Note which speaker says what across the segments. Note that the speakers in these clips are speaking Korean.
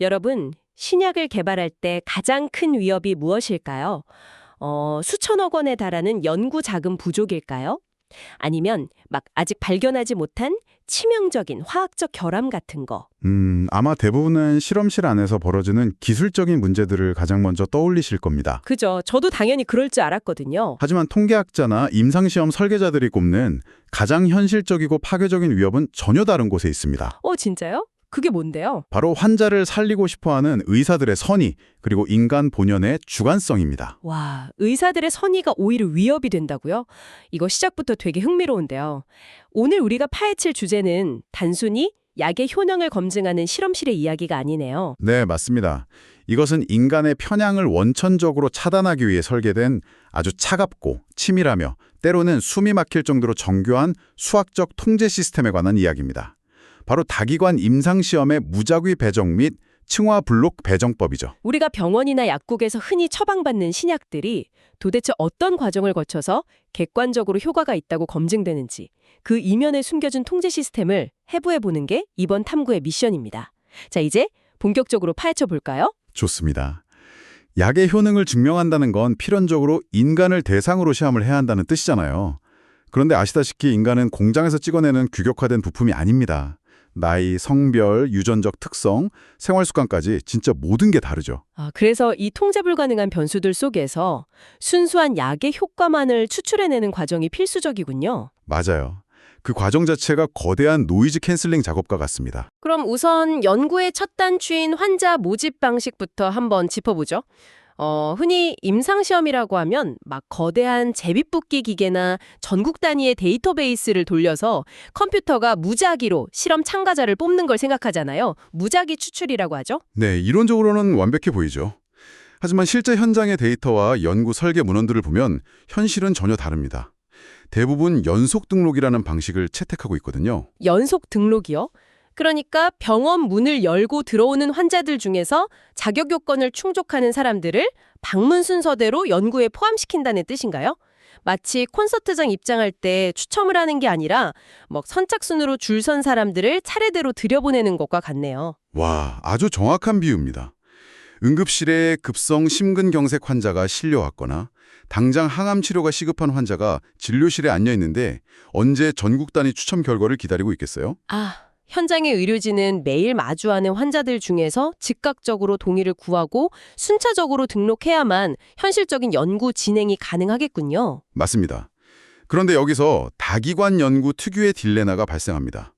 Speaker 1: 여러분, 신약을 개발할 때 가장 큰 위협이 무엇일까요? 수천억 원에 달하는 연구 자금 부족일까요? 아니면 막 아직 발견하지 못한 치명적인 화학적 결함 같은 거.
Speaker 2: 아마 대부분은 실험실 안에서 벌어지는 기술적인 문제들을 가장 먼저 떠올리실 겁니다.
Speaker 1: 그죠. 저도 당연히 그럴 줄 알았거든요.
Speaker 2: 하지만 통계학자나 임상시험 설계자들이 꼽는 가장 현실적이고 파괴적인 위협은 전혀 다른 곳에 있습니다.
Speaker 1: 진짜요? 그게 뭔데요?
Speaker 2: 바로 환자를 살리고 싶어하는 의사들의 선의, 그리고 인간 본연의 주관성입니다.
Speaker 1: 와, 의사들의 선의가 오히려 위협이 된다고요? 이거 시작부터 되게 흥미로운데요. 오늘 우리가 파헤칠 주제는 단순히 약의 효능을 검증하는 실험실의 이야기가 아니네요.
Speaker 2: 네, 맞습니다. 이것은 인간의 편향을 원천적으로 차단하기 위해 설계된 아주 차갑고 치밀하며 때로는 숨이 막힐 정도로 정교한 수학적 통제 시스템에 관한 이야기입니다. 바로 다기관 임상시험의 무작위 배정 및 층화 블록 배정법이죠.
Speaker 1: 우리가 병원이나 약국에서 흔히 처방받는 신약들이 도대체 어떤 과정을 거쳐서 객관적으로 효과가 있다고 검증되는지 그 이면에 숨겨진 통제 시스템을 해부해보는 게 이번 탐구의 미션입니다. 자, 이제 본격적으로 파헤쳐 볼까요?
Speaker 2: 좋습니다. 약의 효능을 증명한다는 건 필연적으로 인간을 대상으로 시험을 해야 한다는 뜻이잖아요. 그런데 아시다시피 인간은 공장에서 찍어내는 규격화된 부품이 아닙니다. 나이, 성별, 유전적 특성, 생활습관까지 진짜 모든 게 다르죠.
Speaker 1: 그래서 이 통제 불가능한 변수들 속에서 순수한 약의 효과만을 추출해내는 과정이 필수적이군요.
Speaker 2: 맞아요. 그 과정 자체가 거대한 노이즈 캔슬링 작업과 같습니다.
Speaker 1: 그럼 우선 연구의 첫 단추인 환자 모집 방식부터 한번 짚어보죠. 흔히 임상시험이라고 하면 막 거대한 제비뽑기 기계나 전국 단위의 데이터베이스를 돌려서 컴퓨터가 무작위로 실험 참가자를 뽑는 걸 생각하잖아요. 무작위 추출이라고 하죠.
Speaker 2: 네, 이론적으로는 완벽해 보이죠. 하지만 실제 현장의 데이터와 연구 설계 문헌들을 보면 현실은 전혀 다릅니다. 대부분 연속 등록이라는 방식을 채택하고 있거든요.
Speaker 1: 연속 등록이요? 그러니까 병원 문을 열고 들어오는 환자들 중에서 자격 요건을 충족하는 사람들을 방문 순서대로 연구에 포함시킨다는 뜻인가요? 마치 콘서트장 입장할 때 추첨을 하는 게 아니라 선착순으로 줄 선 사람들을 차례대로 들여보내는 것과 같네요.
Speaker 2: 와, 아주 정확한 비유입니다. 응급실에 급성 심근경색 환자가 실려왔거나 당장 항암 치료가 시급한 환자가 진료실에 앉아 있는데 언제 전국 단위 추첨 결과를 기다리고 있겠어요?
Speaker 1: 현장의 의료진은 매일 마주하는 환자들 중에서 즉각적으로 동의를 구하고 순차적으로 등록해야만 현실적인 연구 진행이 가능하겠군요.
Speaker 2: 맞습니다. 그런데 여기서 다기관 연구 특유의 딜레마가 발생합니다.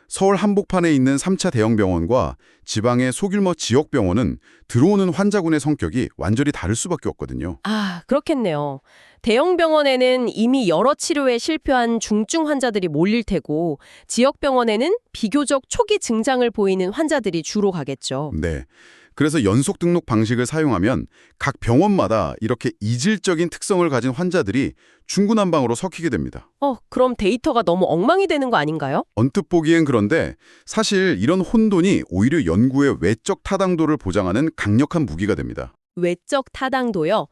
Speaker 2: 서울 한복판에 있는 3차 대형병원과 지방의 소규모 지역병원은 들어오는 환자군의 성격이 완전히 다를 수밖에 없거든요.
Speaker 1: 그렇겠네요. 대형 병원에는 이미 여러 치료에 실패한 중증 환자들이 몰릴 테고 지역 병원에는 비교적 초기 증상을 보이는 환자들이 주로 가겠죠.
Speaker 2: 네. 그래서 연속 등록 방식을 사용하면 각 병원마다 이렇게 이질적인 특성을 가진 환자들이 중구난방으로 섞이게 됩니다.
Speaker 1: 그럼 데이터가 너무 엉망이 되는 거 아닌가요?
Speaker 2: 언뜻 보기엔 그런데 사실 이런 혼돈이 오히려 연구의 외적 타당도를 보장하는 강력한 무기가 됩니다.
Speaker 1: 외적 타당도요?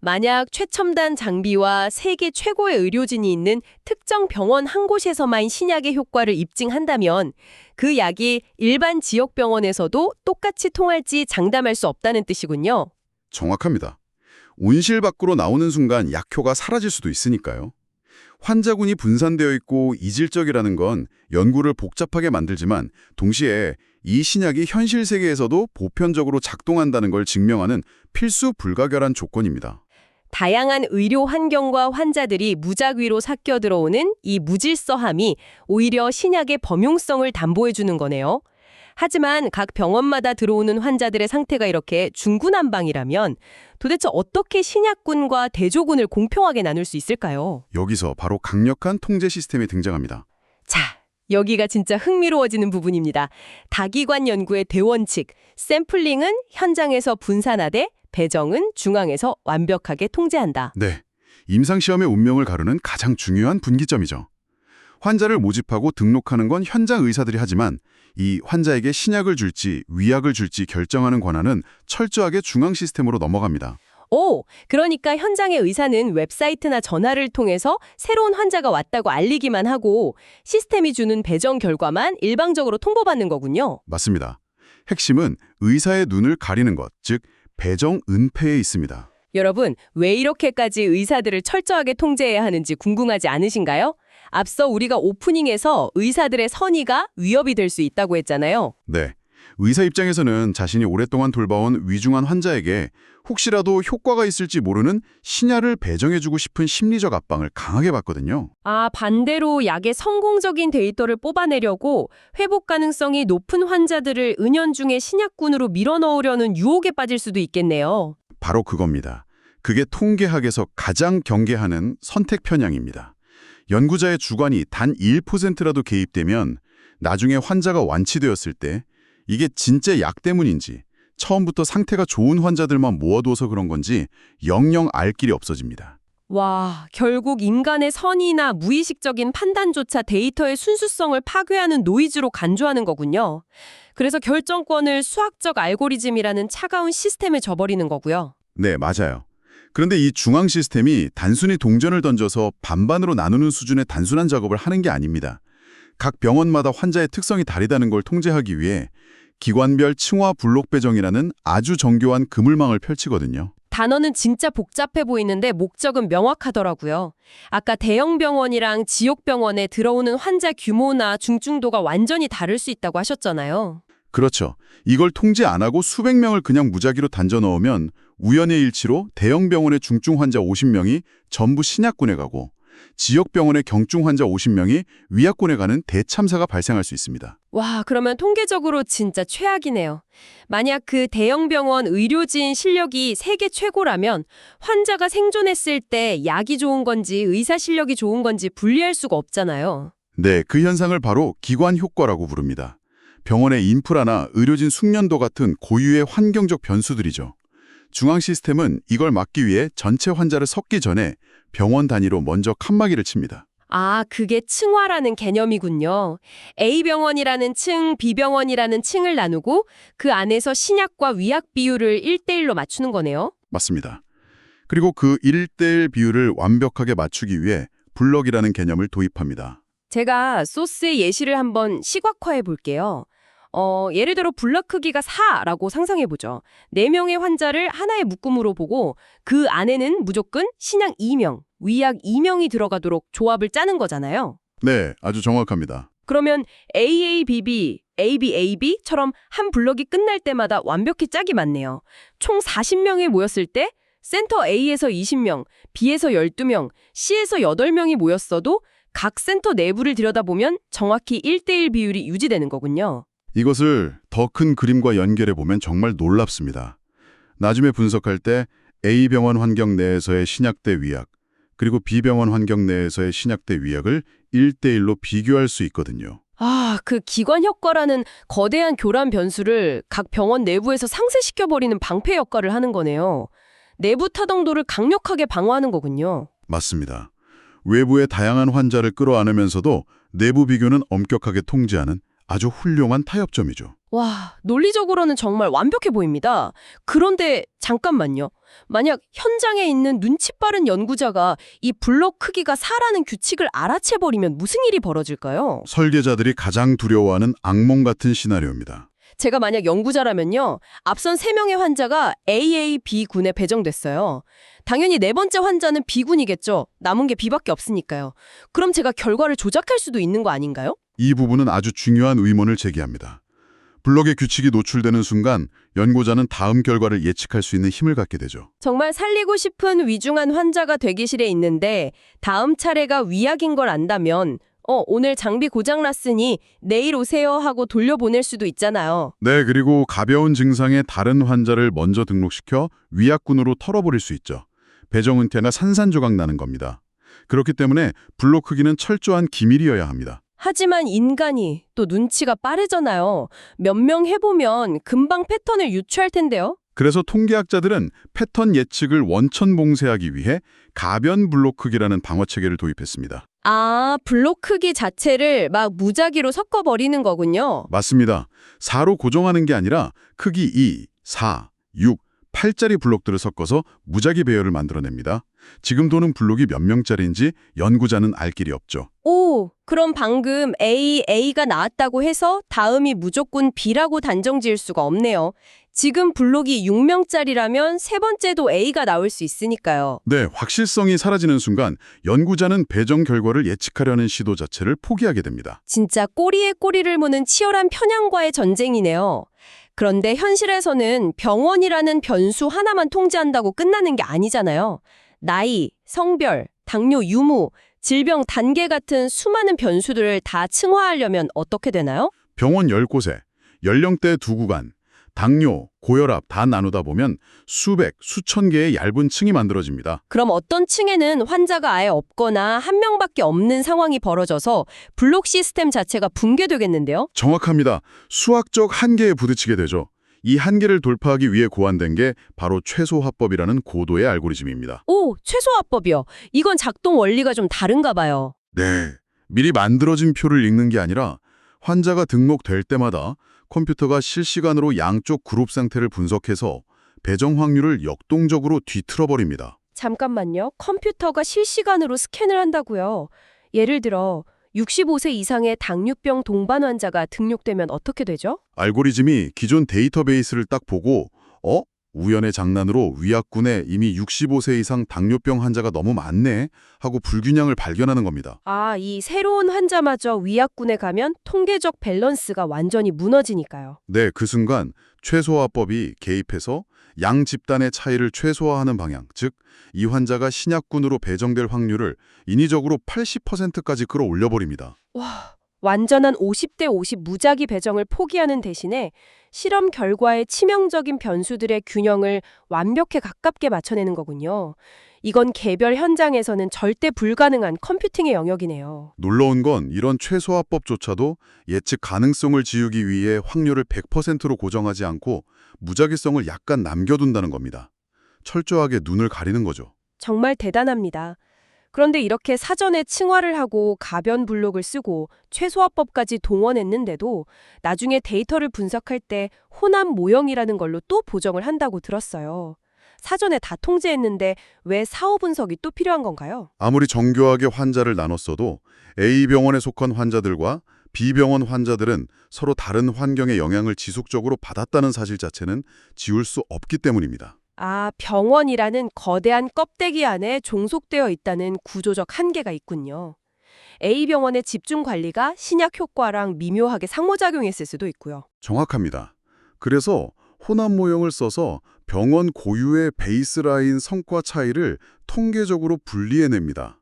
Speaker 1: 만약 최첨단 장비와 세계 최고의 의료진이 있는 특정 병원 한 곳에서만 신약의 효과를 입증한다면 그 약이 일반 지역 병원에서도 똑같이 통할지 장담할 수 없다는 뜻이군요.
Speaker 2: 정확합니다. 온실 밖으로 나오는 순간 약효가 사라질 수도 있으니까요. 환자군이 분산되어 있고 이질적이라는 건 연구를 복잡하게 만들지만 동시에 이 신약이 현실 세계에서도 보편적으로 작동한다는 걸 증명하는 필수 불가결한 조건입니다.
Speaker 1: 다양한 의료 환경과 환자들이 무작위로 섞여 들어오는 이 무질서함이 오히려 신약의 범용성을 담보해주는 거네요. 하지만 각 병원마다 들어오는 환자들의 상태가 이렇게 중구난방이라면 도대체 어떻게 신약군과 대조군을 공평하게 나눌 수 있을까요?
Speaker 2: 여기서 바로 강력한 통제 시스템이 등장합니다.
Speaker 1: 자, 여기가 진짜 흥미로워지는 부분입니다. 다기관 연구의 대원칙, 샘플링은 현장에서 분산하되 배정은 중앙에서 완벽하게 통제한다.
Speaker 2: 네, 임상시험의 운명을 가르는 가장 중요한 분기점이죠. 환자를 모집하고 등록하는 건 현장 의사들이 하지만 이 환자에게 신약을 줄지 위약을 줄지 결정하는 권한은 철저하게 중앙 시스템으로 넘어갑니다.
Speaker 1: 그러니까 현장의 의사는 웹사이트나 전화를 통해서 새로운 환자가 왔다고 알리기만 하고 시스템이 주는 배정 결과만 일방적으로 통보받는 거군요.
Speaker 2: 맞습니다. 핵심은 의사의 눈을 가리는 것, 즉 배정은폐에 있습니다.
Speaker 1: 여러분, 왜 이렇게까지 의사들을 철저하게 통제해야 하는지 궁금하지 않으신가요? 앞서 우리가 오프닝에서 의사들의 선의가 위협이 될 수 있다고 했잖아요.
Speaker 2: 네. 의사 입장에서는 자신이 오랫동안 돌봐온 위중한 환자에게 혹시라도 효과가 있을지 모르는 신약을 배정해주고 싶은 심리적 압박을 강하게 받거든요.
Speaker 1: 아, 반대로 약의 성공적인 데이터를 뽑아내려고 회복 가능성이 높은 환자들을 은연중에 신약군으로 밀어넣으려는 유혹에 빠질 수도 있겠네요.
Speaker 2: 바로 그겁니다. 그게 통계학에서 가장 경계하는 선택 편향입니다. 연구자의 주관이 단 1%라도 개입되면 나중에 환자가 완치되었을 때 이게 진짜 약 때문인지 처음부터 상태가 좋은 환자들만 모아둬서 그런 건지 영영 알 길이 없어집니다.
Speaker 1: 와, 결국 인간의 선의나 무의식적인 판단조차 데이터의 순수성을 파괴하는 노이즈로 간주하는 거군요. 그래서 결정권을 수학적 알고리즘이라는 차가운 시스템에 줘버리는 거고요.
Speaker 2: 네, 맞아요. 그런데 이 중앙 시스템이 단순히 동전을 던져서 반반으로 나누는 수준의 단순한 작업을 하는 게 아닙니다. 각 병원마다 환자의 특성이 다르다는 걸 통제하기 위해 기관별 층화 블록 배정이라는 아주 정교한 그물망을 펼치거든요.
Speaker 1: 단어는 진짜 복잡해 보이는데 목적은 명확하더라고요. 아까 대형 병원이랑 지역 병원에 들어오는 환자 규모나 중증도가 완전히 다를 수 있다고 하셨잖아요.
Speaker 2: 그렇죠. 이걸 통제 안 하고 수백 명을 그냥 무작위로 던져 넣으면 우연의 일치로 대형 병원의 중증 환자 50명이 전부 신약군에 가고 지역 병원의 경증 환자 50명이 위약군에 가는 대참사가 발생할 수 있습니다.
Speaker 1: 와, 그러면 통계적으로 진짜 최악이네요. 만약 그 대형 병원 의료진 실력이 세계 최고라면 환자가 생존했을 때 약이 좋은 건지 의사 실력이 좋은 건지 분리할 수가 없잖아요.
Speaker 2: 네, 그 현상을 바로 기관 효과라고 부릅니다. 병원의 인프라나 의료진 숙련도 같은 고유의 환경적 변수들이죠. 중앙 시스템은 이걸 막기 위해 전체 환자를 섞기 전에 병원 단위로 먼저 칸막이를 칩니다.
Speaker 1: 아, 그게 층화라는 개념이군요. A병원이라는 층, B병원이라는 층을 나누고 그 안에서 신약과 위약 비율을 1대1로 맞추는 거네요.
Speaker 2: 맞습니다. 그리고 그 1대1 비율을 완벽하게 맞추기 위해 블럭이라는 개념을 도입합니다.
Speaker 1: 제가 소스의 예시를 한번 시각화해 볼게요. 예를 들어 블럭 크기가 4라고 상상해보죠. 4명의 환자를 하나의 묶음으로 보고 그 안에는 무조건 신약 2명, 위약 2명이 들어가도록 조합을 짜는 거잖아요.
Speaker 2: 네, 아주 정확합니다.
Speaker 1: 그러면 AABB, ABAB처럼 한 블럭이 끝날 때마다 완벽히 짝이 맞네요. 총 40명이 모였을 때 센터 A에서 20명, B에서 12명, C에서 8명이 모였어도 각 센터 내부를 들여다보면 정확히 1대1 비율이 유지되는 거군요.
Speaker 2: 이것을 더 큰 그림과 연결해 보면 정말 놀랍습니다. 나중에 분석할 때 A병원 환경 내에서의 신약대 위약, 그리고 B병원 환경 내에서의 신약대 위약을 1대1로 비교할 수 있거든요.
Speaker 1: 아, 그 기관 효과라는 거대한 교란 변수를 각 병원 내부에서 상쇄시켜버리는 방패 역할을 하는 거네요. 내부 타동도를 강력하게 방어하는 거군요.
Speaker 2: 맞습니다. 외부의 다양한 환자를 끌어안으면서도 내부 비교는 엄격하게 통제하는 아주 훌륭한 타협점이죠.
Speaker 1: 와, 논리적으로는 정말 완벽해 보입니다. 그런데 잠깐만요. 만약 현장에 있는 눈치 빠른 연구자가 이 블록 크기가 4라는 규칙을 알아채버리면 무슨 일이 벌어질까요?
Speaker 2: 설계자들이 가장 두려워하는 악몽 같은 시나리오입니다.
Speaker 1: 제가 만약 연구자라면요. 앞선 3명의 환자가 AAB군에 배정됐어요. 당연히 네 번째 환자는 B군이겠죠. 남은 게 B밖에 없으니까요. 그럼 제가 결과를 조작할 수도 있는 거 아닌가요?
Speaker 2: 이 부분은 아주 중요한 의문을 제기합니다. 블록의 규칙이 노출되는 순간 연구자는 다음 결과를 예측할 수 있는 힘을 갖게 되죠.
Speaker 1: 정말 살리고 싶은 위중한 환자가 대기실에 있는데 다음 차례가 위약인 걸 안다면 오늘 장비 고장났으니 내일 오세요 하고 돌려보낼 수도 있잖아요.
Speaker 2: 네, 그리고 가벼운 증상의 다른 환자를 먼저 등록시켜 위약군으로 털어버릴 수 있죠. 배정은퇴가 산산조각 나는 겁니다. 그렇기 때문에 블록 크기는 철저한 기밀이어야 합니다.
Speaker 1: 하지만 인간이 또 눈치가 빠르잖아요. 몇 명 해보면 금방 패턴을 유추할 텐데요.
Speaker 2: 그래서 통계학자들은 패턴 예측을 원천봉쇄하기 위해 가변 블록 크기라는 방어 체계를 도입했습니다.
Speaker 1: 아, 블록 크기 자체를 막 무작위로 섞어버리는 거군요.
Speaker 2: 맞습니다. 4로 고정하는 게 아니라 크기 2, 4, 6, 8자리 블록들을 섞어서 무작위 배열을 만들어냅니다. 지금 도는 블록이 몇 명짜리인지 연구자는 알 길이 없죠.
Speaker 1: 오, 그럼 방금 A가 나왔다고 해서 다음이 무조건 B라고 단정 지을 수가 없네요. 지금 블록이 6명짜리라면 세 번째도 A가 나올 수 있으니까요.
Speaker 2: 네, 확실성이 사라지는 순간 연구자는 배정 결과를 예측하려는 시도 자체를 포기하게 됩니다.
Speaker 1: 진짜 꼬리에 꼬리를 무는 치열한 편향과의 전쟁이네요. 그런데 현실에서는 병원이라는 변수 하나만 통제한다고 끝나는 게 아니잖아요. 나이, 성별, 당뇨 유무, 질병 단계 같은 수많은 변수들을 다 층화하려면 어떻게 되나요?
Speaker 2: 병원 10곳에 연령대 2구간, 당뇨, 고혈압 다 나누다 보면 수백, 수천 개의 얇은 층이 만들어집니다.
Speaker 1: 그럼 어떤 층에는 환자가 아예 없거나 한 명밖에 없는 상황이 벌어져서 블록 시스템 자체가 붕괴되겠는데요?
Speaker 2: 정확합니다. 수학적 한계에 부딪히게 되죠. 이 한계를 돌파하기 위해 고안된 게 바로 최소화법이라는 고도의 알고리즘입니다.
Speaker 1: 오, 최소화법이요. 이건 작동 원리가 좀 다른가 봐요.
Speaker 2: 네, 미리 만들어진 표를 읽는 게 아니라 환자가 등록될 때마다 컴퓨터가 실시간으로 양쪽 그룹 상태를 분석해서 배정 확률을 역동적으로 뒤틀어버립니다.
Speaker 1: 잠깐만요. 컴퓨터가 실시간으로 스캔을 한다고요. 예를 들어 65세 이상의 당뇨병 동반 환자가 등록되면 어떻게 되죠?
Speaker 2: 알고리즘이 기존 데이터베이스를 딱 보고 우연의 장난으로 위약군에 이미 65세 이상 당뇨병 환자가 너무 많네 하고 불균형을 발견하는 겁니다.
Speaker 1: 아, 이 새로운 환자마저 위약군에 가면 통계적 밸런스가 완전히 무너지니까요.
Speaker 2: 네, 그 순간 최소화법이 개입해서 양 집단의 차이를 최소화하는 방향, 즉 이 환자가 신약군으로 배정될 확률을 인위적으로 80%까지 끌어올려버립니다.
Speaker 1: 와, 완전한 50대 50 무작위 배정을 포기하는 대신에 실험 결과의 치명적인 변수들의 균형을 완벽에 가깝게 맞춰내는 거군요. 이건 개별 현장에서는 절대 불가능한 컴퓨팅의 영역이네요.
Speaker 2: 놀라운 건 이런 최소화법조차도 예측 가능성을 지우기 위해 확률을 100%로 고정하지 않고 무작위성을 약간 남겨둔다는 겁니다. 철저하게 눈을 가리는 거죠.
Speaker 1: 정말 대단합니다. 그런데 이렇게 사전에 층화를 하고 가변 블록을 쓰고 최소화법까지 동원했는데도 나중에 데이터를 분석할 때 호남 모형이라는 걸로 또 보정을 한다고 들었어요. 사전에 다 통제했는데 왜 사후 분석이 또 필요한 건가요?
Speaker 2: 아무리 정교하게 환자를 나눴어도 A병원에 속한 환자들과 B병원 환자들은 서로 다른 환경의 영향을 지속적으로 받았다는 사실 자체는 지울 수 없기 때문입니다.
Speaker 1: 아, 병원이라는 거대한 껍데기 안에 종속되어 있다는 구조적 한계가 있군요. A병원의 집중 관리가 신약 효과랑 미묘하게 상호작용했을 수도 있고요.
Speaker 2: 정확합니다. 그래서 호남 모형을 써서 병원 고유의 베이스라인 성과 차이를 통계적으로 분리해냅니다.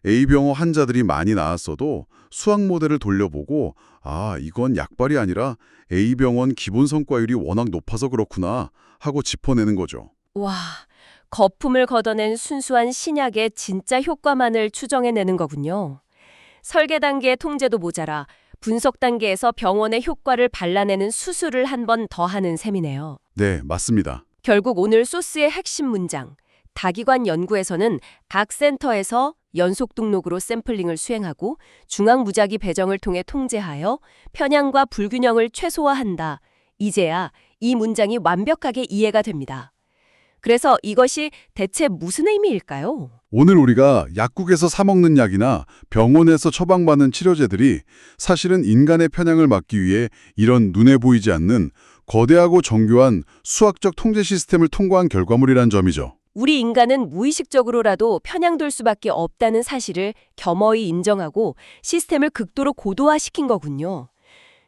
Speaker 2: A병원 환자들이 많이 나왔어도 수학 모델을 돌려보고 이건 약발이 아니라 A병원 기본 성과율이 워낙 높아서 그렇구나 하고 짚어내는 거죠.
Speaker 1: 와, 거품을 걷어낸 순수한 신약의 진짜 효과만을 추정해내는 거군요. 설계 단계의 통제도 모자라 분석 단계에서 병원의 효과를 발라내는 수술을 한 번 더 하는 셈이네요.
Speaker 2: 네, 맞습니다.
Speaker 1: 결국 오늘 소스의 핵심 문장. 다기관 연구에서는 각 센터에서 연속 등록으로 샘플링을 수행하고 중앙 무작위 배정을 통해 통제하여 편향과 불균형을 최소화한다. 이제야 이 문장이 완벽하게 이해가 됩니다. 그래서 이것이 대체 무슨 의미일까요?
Speaker 2: 오늘 우리가 약국에서 사 먹는 약이나 병원에서 처방받는 치료제들이 사실은 인간의 편향을 막기 위해 이런 눈에 보이지 않는 거대하고 정교한 수학적 통제 시스템을 통과한 결과물이란 점이죠.
Speaker 1: 우리 인간은 무의식적으로라도 편향될 수밖에 없다는 사실을 겸허히 인정하고 시스템을 극도로 고도화시킨 거군요.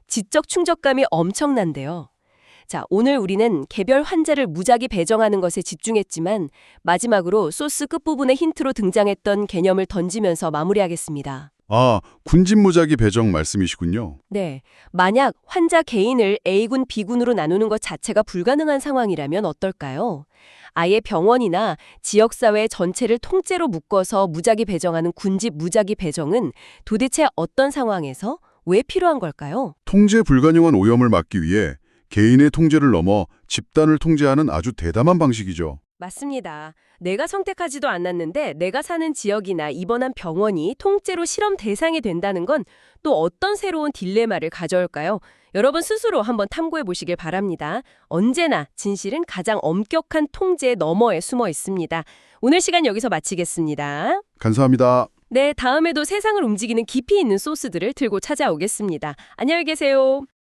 Speaker 1: 지적 충족감이 엄청난데요. 자, 오늘 우리는 개별 환자를 무작위 배정하는 것에 집중했지만 마지막으로 소스 끝부분의 힌트로 등장했던 개념을 던지면서 마무리하겠습니다.
Speaker 2: 군집 무작위 배정 말씀이시군요.
Speaker 1: 네, 만약 환자 개인을 A군, B군으로 나누는 것 자체가 불가능한 상황이라면 어떨까요? 아예 병원이나 지역사회 전체를 통째로 묶어서 무작위 배정하는 군집 무작위 배정은 도대체 어떤 상황에서 왜 필요한 걸까요?
Speaker 2: 통제 불가능한 오염을 막기 위해 개인의 통제를 넘어 집단을 통제하는 아주 대담한 방식이죠.
Speaker 1: 맞습니다. 내가 선택하지도 않았는데 내가 사는 지역이나 입원한 병원이 통째로 실험 대상이 된다는 건 또 어떤 새로운 딜레마를 가져올까요? 여러분 스스로 한번 탐구해 보시길 바랍니다. 언제나 진실은 가장 엄격한 통제 너머에 숨어 있습니다. 오늘 시간 여기서 마치겠습니다.
Speaker 2: 감사합니다.
Speaker 1: 네, 다음에도 세상을 움직이는 깊이 있는 소스들을 들고 찾아오겠습니다. 안녕히 계세요.